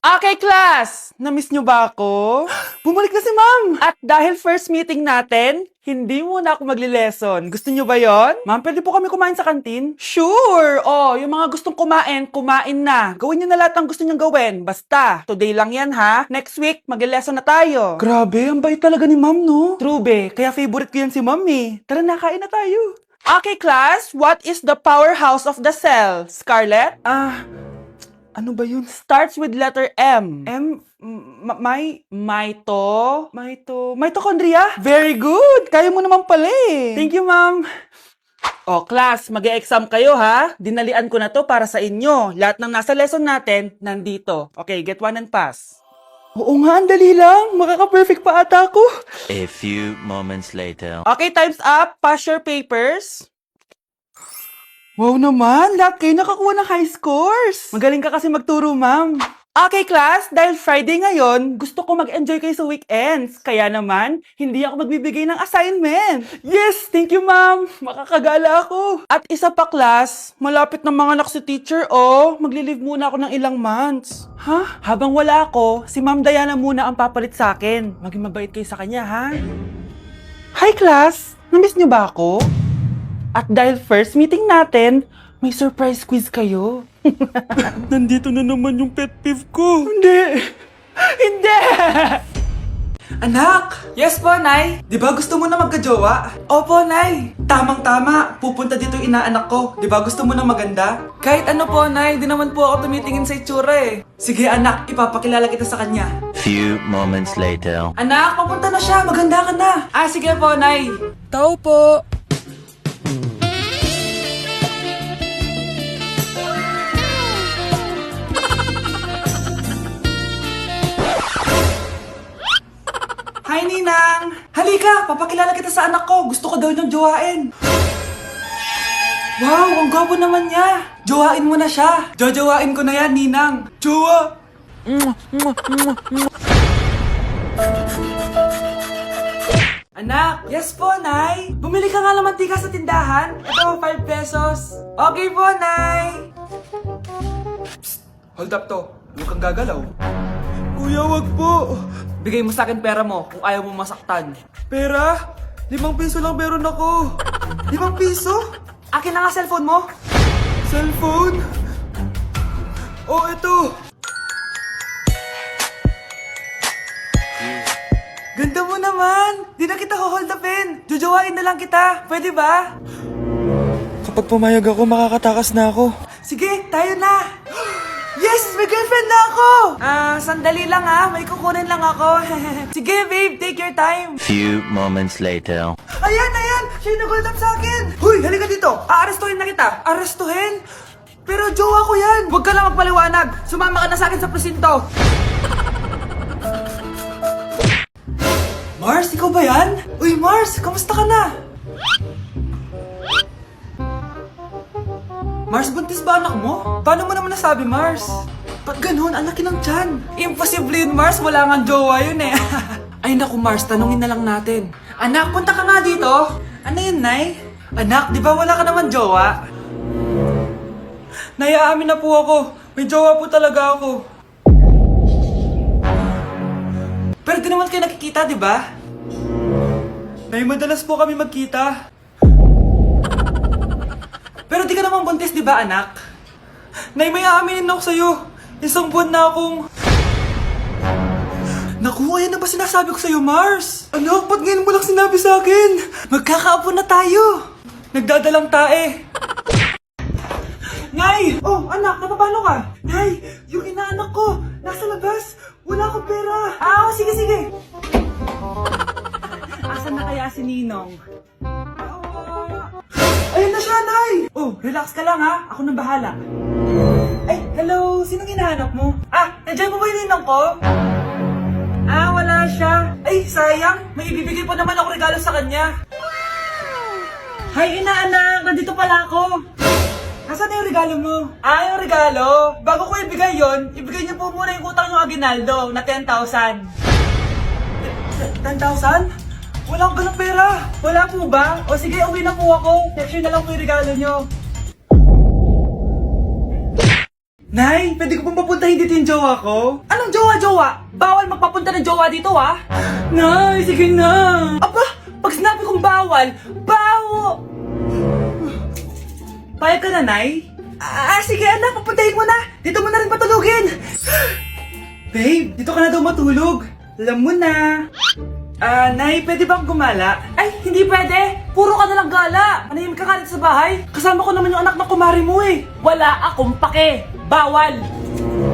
Okay, class! Na-miss nyo ba ako? Bumalik na si ma'am! At dahil first meeting natin, hindi muna ako magli-lesson. Gusto nyo ba yon? Ma'am, pwede po kami kumain sa kantin? Sure! Oh, yung mga gustong kumain, kumain na. Gawin nyo na lahat ng gusto nyong gawin. Basta, today lang yan ha. Next week, magli-lesson na tayo. Grabe, ang bait talaga ni ma'am, no? True, be. Kaya favorite ko yan si ma'am eh. Tara na, kain na tayo. Okay, class. What is the powerhouse of the cell? Scarlett? Ano ba yun? Starts with letter M. Mitochondria? Very good! Kaya mo naman pala eh. Thank you, ma'am. O, class, mag-e-exam kayo ha. Dinalian ko na to para sa inyo. Lahat ng nasa lesson natin, nandito. Okay, get one and pass. Oo nga, ang dali lang. Makaka-perfect pa ata ako. A few moments later. Okay, time's up. Pass your papers. Wow naman, lahat kayo nakakuha ng high scores. Magaling ka kasi magturo, ma'am. Okay, class, dahil Friday ngayon, gusto ko mag-enjoy kayo sa weekends. Kaya naman, hindi ako magbibigay ng assignment. Yes, thank you, ma'am. Makakagala ako. At isa pa, class, malapit na mga anak si teacher, oh. Magli-leave muna ako ng ilang months. Ha? Habang wala ako, si Ma'am Diana muna ang papalit sa akin. Maging mabait kayo sa kanya, ha? Hi, class. Namiss niyo ba ako? At dahil first meeting natin, may surprise quiz kayo. Nandito na naman yung pet peeve ko. Hindi! Hindi! Anak! Yes po, Nay? Di ba gusto mo na magka-jowa? Opo, Nay. Tamang-tama. Pupunta dito yung inaanak ko. Di ba gusto mo na maganda? Kahit ano po, Nay. Di naman po ako tumitingin sa itsura eh. Sige, anak. Ipapakilala kita sa kanya. Few moments later. Anak, papunta na siya. Maganda ka na. Sige po, Nay. Tao po. Hi, Ninang! Halika! Papakilala kita sa anak ko! Gusto ko daw niyang jowain! Wow! Ang gwapo naman niya! Jowain mo na siya! Jojowain ko na yan, Ninang! Jowa! Anak! Yes po, Nay! Bumili ka nga ng mantika sa tindahan? Ito, 5 pesos. Okay po, Nay! Psst! Hold up to. Huwag kang gagalaw. Kuya, wag po. Bigay mo sa akin pera mo kung ayaw mo masaktan. Pera? 5 piso lang meron ako. 5 piso? Akin na nga cellphone mo. Cellphone? Oh, ito. Ganda mo naman. Di na kita hold upin. Jojowain na lang kita. Pwede ba? Kapag pumayag ako, makakatakas na ako. Sige, tayo na. Yes! May girlfriend na ako! Sandali lang ha. May kukunin lang ako. Sige, babe. Take your time. Few moments later. Ayan! Siya yung nag-hold up sa akin. Huy! Halika dito. Aarestuhin na kita. Arestuhin? Pero jowa ko yan. Huwag ka lang magpaliwanag. Sumama ka na sa akin sa presinto. Mars, ikaw ba yan? Uy, Mars! Kamusta ka na? Mars, buntis ba anak mo? Paano mo naman nasabi, Mars? Ba't ganun? Ang laki ng tiyan. Imposible yun, Mars. Wala nga jowa yun eh. Ay naku, Mars. Tanungin na lang natin. Anak, punta ka nga dito. Ano yun, Nay? Anak, di ba wala ka naman jowa? Nay, aamin na po ako. May jowa po talaga ako. Pero di naman kayo nakikita, di ba? Nay, madalas po kami magkita. Pero di ka naman buntis, di ba, anak? Nay, may aaminin ako sa'yo. Isang buwan na akong... Naku, ayan na ba sinasabi ko sa'yo, Mars? Anak, ba't ngayon mo lang sinabi sa akin? Magkakaapo na tayo. Nagdadalang tae. Nay! Oh, anak, napapano ka? Nay, yung inaanak ko, nasa labas. Wala akong pera. Sige. Asan na kaya si Ninong? Ayun na siya, Nay! Oh, relax ka lang ha. Ako nang bahala. Ay, hello! Sinong hinahanap mo? Nandiyan mo ba yung ninong ko? Wala siya. Ay, sayang. May ibibigay pa naman ako regalo sa kanya. Hi, inaanak! Nandito pala ako. Nasaan yung regalo mo? Yung regalo? Bago ko ibigay yon, ibigay niyo po muna yung utang yung aginaldo na 10,000. 10,000? Wala akong ganang pera. Wala po ba? O sige, uwi na po ako. Next year na lang po yung regalo nyo. Nay, pwede ko pong papuntahin dito yung jowa ko? Anong jowa-jowa? Bawal magpapunta ng jowa dito, ah! Nay, sige na! Aba, pag sinabi kong bawal, Payag ka na, Nay? Sige anak, papuntahin mo na! Dito mo na rin patulugin! Babe, dito ka na daw matulog. Alam mo na. Nay, pwede bang gumala? Ay, hindi pwede. Puro ka nalang gala. Manahimik ka dito sa bahay. Kasama ko naman yung anak ng kumari mo eh. Wala akong pake. Bawal.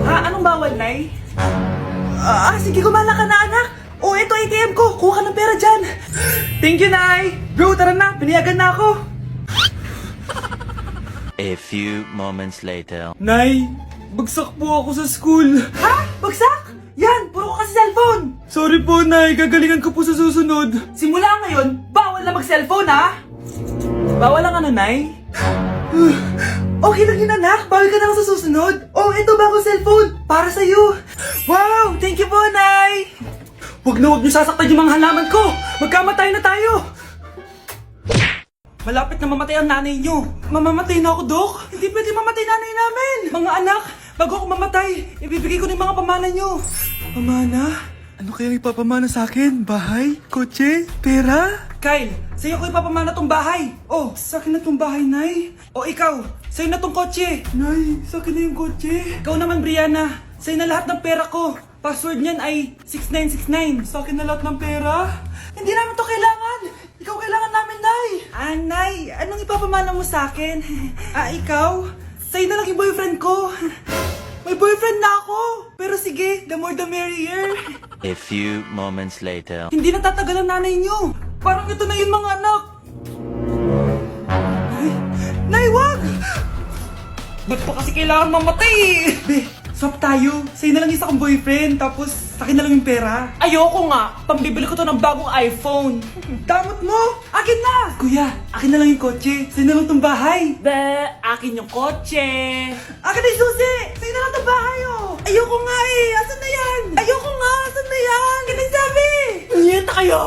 Ha? Anong bawal, Nay? Sige, gumala ka na, anak. Ito ATM ko. Kuha ka ng pera dyan. Thank you, Nay. Bro, tara na. Piniyagan na ako. A few moments later. Nay, bagsak po ako sa school. Ha? Bagsak? Yan, puro ka kasi cellphone. Sorry po, Nay. Gagalingan ko po sa susunod. Simula ngayon, bawal na mag-cellphone, ha? Bawal lang ano, Nay? Okay lang yun, anak. Bawal ka na lang sa susunod. Ito bagong cellphone. Para sa'yo. Wow, thank you po, Nay. Huwag niyo sasaktan yung mga halaman ko. Magkamatay na tayo. Malapit na mamatay ang nanay niyo. Mamamatay na ako, Dok. Hindi pwede mamatay nanay namin. Mga anak, bago ako mamatay, ibibigay ko na yung mga pamana niyo. Pamana? Ano kayang ipapamana sa akin? Bahay? Kotse? Pera? Kyle, sa'yo ko ipapamana tong bahay. Sa akin na tong bahay, Nay. Ikaw, sa'yo na tong kotse. Nay, sa akin na yung kotse. Ikaw naman, Brianna, sa'yo na lahat ng pera ko. Password niyan ay 6969. Sa akin na lahat ng pera? Hindi namin to kailangan. Ikaw kailangan namin, Nay. Nay, anong ipapamana mo sa akin? Ikaw? Sa'yo na lang yung boyfriend ko. May boyfriend na ako. Pero sige, the more the merrier. A few moments later. Hindi na tatagal ang nanay niyo. Parang ito na yun, mga anak. Nay, wag! Ba't pa kasi kailangan mamatay eh? Swap tayo. Sa'yo na lang isa kong boyfriend, tapos akin na lang yung pera. Ayoko nga. Pambibili ko to ng bagong iPhone. Damot mo! Akin na! Kuya, akin na lang yung kotse. Sa'yo na lang tong bahay. Akin yung kotse. Akin na yung susi! Sa'yo na lang tong bahay, oh! Ayoko nga eh! Asan na yan? Ayoko nga! Asan na yan? Kinagsabi! Niyenta kayo!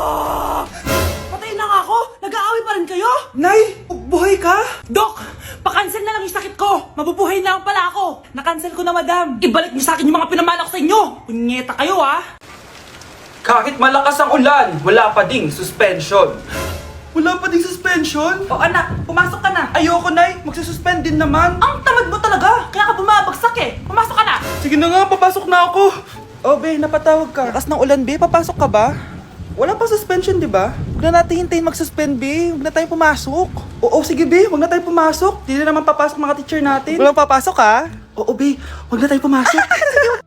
Patay na nga ako! Nag-aaway pa rin kayo? Nay! Buhay ka? Dok! Pa-cancel na lang yung sakit ko! Mabubuhay na lang pala ako! Na-cancel ko na, madam! Ibalik niyo sa akin yung mga pinamana ko sa inyo! Punyeta kayo, ha? Kahit malakas ang ulan, wala pa ding suspension. Wala pa ding suspension? Anak, pumasok ka na. Ayoko, Nay. Magsususpend din naman. Ang tamad mo talaga. Kaya ka bumabagsak eh. Pumasok ka na. Sige na nga, papasok na ako. Be, napatawag ka. Lakas ng ulan, be. Papasok ka ba? Wala pa suspension, di ba? Huwag na natin hintayin mag-suspend, be. Huwag na tayo pumasok. Sige, be. Huwag na tayo pumasok. Hindi na naman papasok mga teacher natin. Walang papasok, ha? Be. Huwag na tayo pumasok.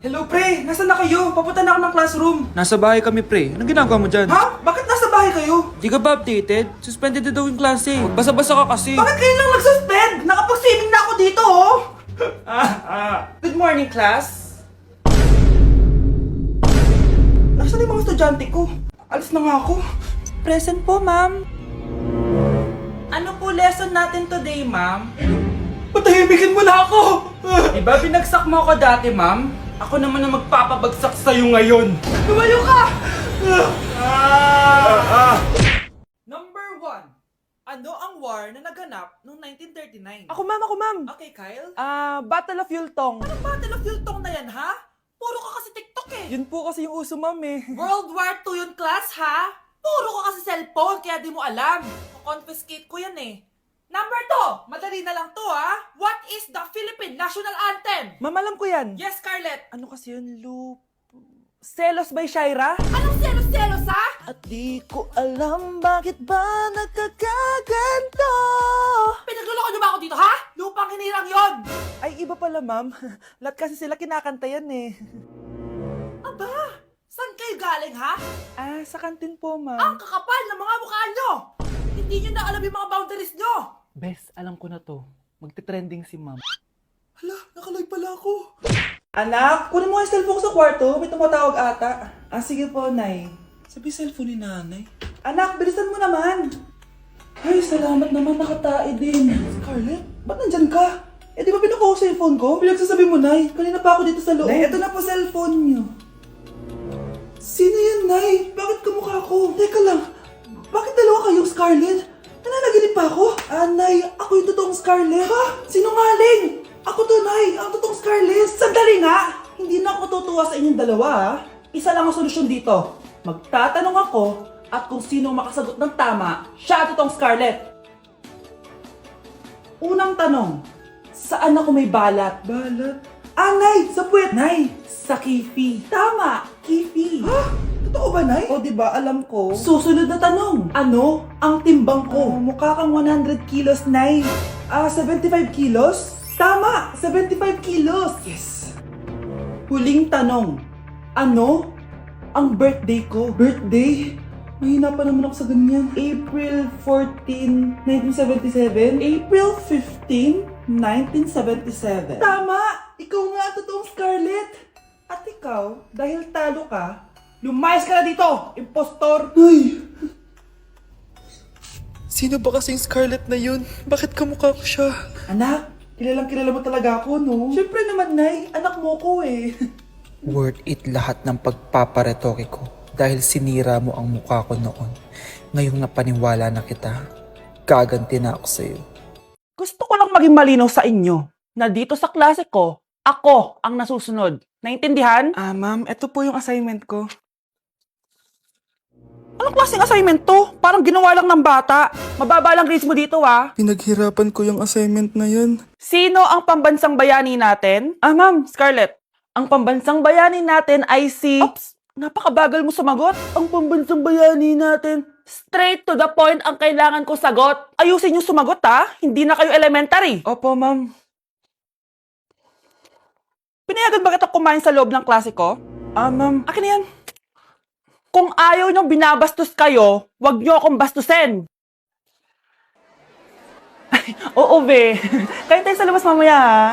Hello, pre. Nasaan na kayo? Papunta na ako ng classroom. Nasa bahay kami, pre. Anong ginagawa mo dyan? Ha? Bakit nasa bahay kayo? Di ka ba updated? Suspended na daw yung klase. Basa-basa ka kasi. Bakit kayo lang nag-suspend? Nakapag-swimming na ako dito, oh! Good morning, class. Nasaan yung mga estudyante ko? Alis na nga ako. Present po, ma'am. Ano po lesson natin today, ma'am? Patahimikin mo na ako! Diba binagsak mo ako dati, ma'am? Ako naman ang magpapabagsak sa'yo ngayon. Lumayo ka! Number 1. Ano ang war na naganap noong 1939? Ako, ma'am. Okay, Kyle? Battle of Yultong. Anong Battle of Yultong na yan, ha? Puro ka kasi TikTok eh. Yun po kasi yung uso, ma'am eh. World War II yun, class, ha? Puro ka kasi cellphone, kaya di mo alam. Confiscate ko yan eh. Number 2, madali na lang to, ha? What is the Philippine National Anthem? Ma'am, alam ko yan. Yes, Scarlett. Ano kasi yun, Selos by Shaira? Anong selos-selos, ha? At di ko alam bakit ba nagkakaganto. Pinagluloko niyo ba ako dito, ha? Lupang hinirang yon. Ay, iba pala, ma'am. Lahat kasi sila kinakanta yan eh. Aba, saan kayo galing, ha? Sa kantin po, Ang ma'am. kakapal ng mga mukha nyo. Hindi nyo na alam yung mga boundaries nyo. Bes, alam ko na to. Magte-trending si ma'am. Hala, nakalive pala ako. Anak, kunin mo yung cellphone ko sa kwarto. May tumatawag ata. Sige po, Nay. Sabi cellphone ni nanay. Anak, bilisan mo naman. Ay, salamat naman, nakatae din. Scarlett, ba't nandyan ka? Di ba pinukuha ko sa phone ko? Pinagsasabi mo, Nay. Kanina pa ako dito sa loob. Nay, ito na po cellphone niyo. Sino yan, Nay? Bakit kamukha ko? Teka lang, bakit dalawa kayong Scarlett? Nananaginip pa ako? Nay, ako yung totoong Scarlett. Ha? Sinungaling! Ako to, Nay! Ang totoong Scarlett! Sandali nga! Hindi na ako tutuwa sa inyong dalawa, ha? Isa lang ang solusyon dito. Magtatanong ako at kung sino ang makasagot ng tama, siya ang totoong Scarlett. Unang tanong, saan ako may balat? Balat? Ah, Nay! Sa puwet! Nay! Sa kifi. Tama! Kifi. Ha? Totoo ba, Nay? O, diba, alam ko. Susunod na tanong. Ano ang timbang ko? Mukha kang 100 kilos, Nay. 75 kilos? Tama! 75 kilos! Yes! Huling tanong. Ano ang birthday ko? Birthday? Mahina pa naman ako sa ganyan. April 14, 1977? April 15, 1977. Tama! Ikaw nga ang totoong Scarlett! At ikaw, dahil talo ka, lumayas ka na dito, impostor! Ay! Sino ba kasing Scarlett na yun? Bakit kamukha ko siya? Anak, kilalang kilala mo talaga ako, no? Siyempre naman, Nay. Anak mo ko eh. Worth it lahat ng pagpaparetoke ko dahil sinira mo ang mukha ko noon. Ngayong napaniwala na kita, gaganti na ako sa'yo. Gusto ko lang maging malinaw sa inyo na dito sa klase ko, ako ang nasusunod. Naintindihan? Ma'am, ito po yung assignment ko. Anong klaseng assignment to? Parang ginawa lang ng bata. Mababa lang grades mo dito, ah. Pinaghirapan ko yung assignment na yun. Sino ang pambansang bayani natin? Ma'am, Scarlett. Ang pambansang bayani natin ay si... Oops! Napakabagal mo sumagot. Ang pambansang bayani natin. Straight to the point ang kailangan ko sagot. Ayusin yung sumagot, ha? Hindi na kayo elementary. Opo, ma'am. Pinayagan ba kita kumain sa loob ng klase ko? Ma'am. Akin na yan. Kung ayaw niyong binabastos kayo, wag niyo akong bastusin. Ay, oo, be. Kain tayo sa labas mamaya, ha?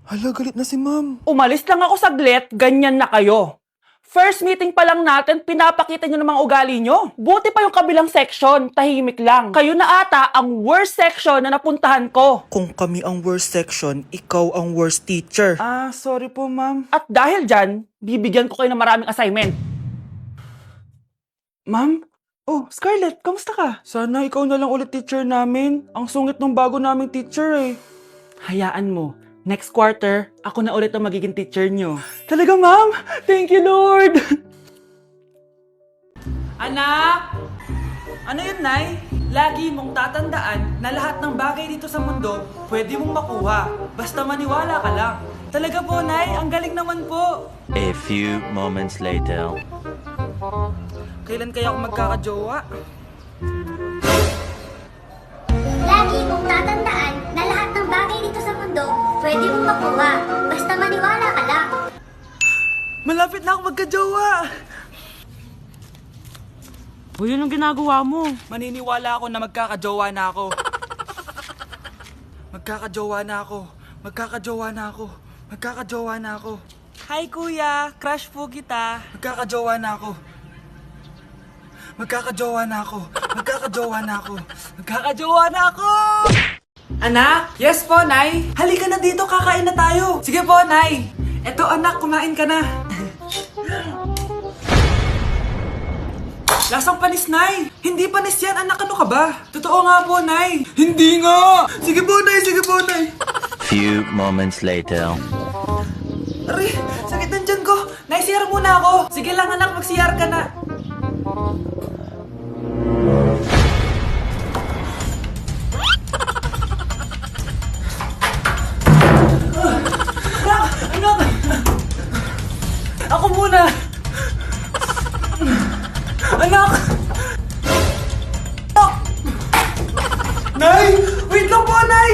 Hala, galit na si ma'am. Umalis lang ako saglit, ganyan na kayo. First meeting pa lang natin, pinapakita nyo ng mga ugali nyo. Buti pa yung kabilang section, tahimik lang. Kayo na ata ang worst section na napuntahan ko. Kung kami ang worst section, ikaw ang worst teacher. Sorry po, ma'am. At dahil dyan, bibigyan ko kayo ng maraming assignment. Ma'am? Oh, Scarlett, kamusta ka? Sana ikaw na lang ulit teacher namin. Ang sungit ng bago naming teacher eh. Hayaan mo. Next quarter, ako na ulit ang magiging teacher nyo. Talaga, ma'am? Thank you, Lord! Anak! Ano yun, Nay? Lagi mong tatandaan na lahat ng bagay dito sa mundo pwede mong makuha. Basta maniwala ka lang. Talaga po, Nay. Ang galing naman po. A few moments later. Kailan kaya ako magkakajowa? Lagi mong tatandaan na lahat ng bagay dito sa mundo pwede mong makuha. Basta maniwala ka lang. Malapit na ako magkajowa! Uy, yun ang ginagawa mo. Maniniwala ako na magkakajowa na ako. Magkakajowa na ako. Magkakajowa na ako. Magkakajowa na ako. Hi, kuya. Crush po kita. Magkakajowa na ako. Magkakajowa na ako. Magkakajowa na ako. Magkakajowa na ako! Anak? Yes po, Nay. Halika na dito, kakain na tayo. Sige po, Nay. Eto, anak, kumain ka na. Lasang panis, Nay. Hindi panis yan, anak. Ano ka ba? Totoo nga po, Nay. Hindi nga. Sige po, Nay. Sige po, Nay. Few moments later. Aray, sakit ng tiyan ko. Nay, CR muna ako. Sige lang, anak. Mag-CR ka na. Anak! Ako muna! Anak! Anak! Nay! Wait lang po, Nay!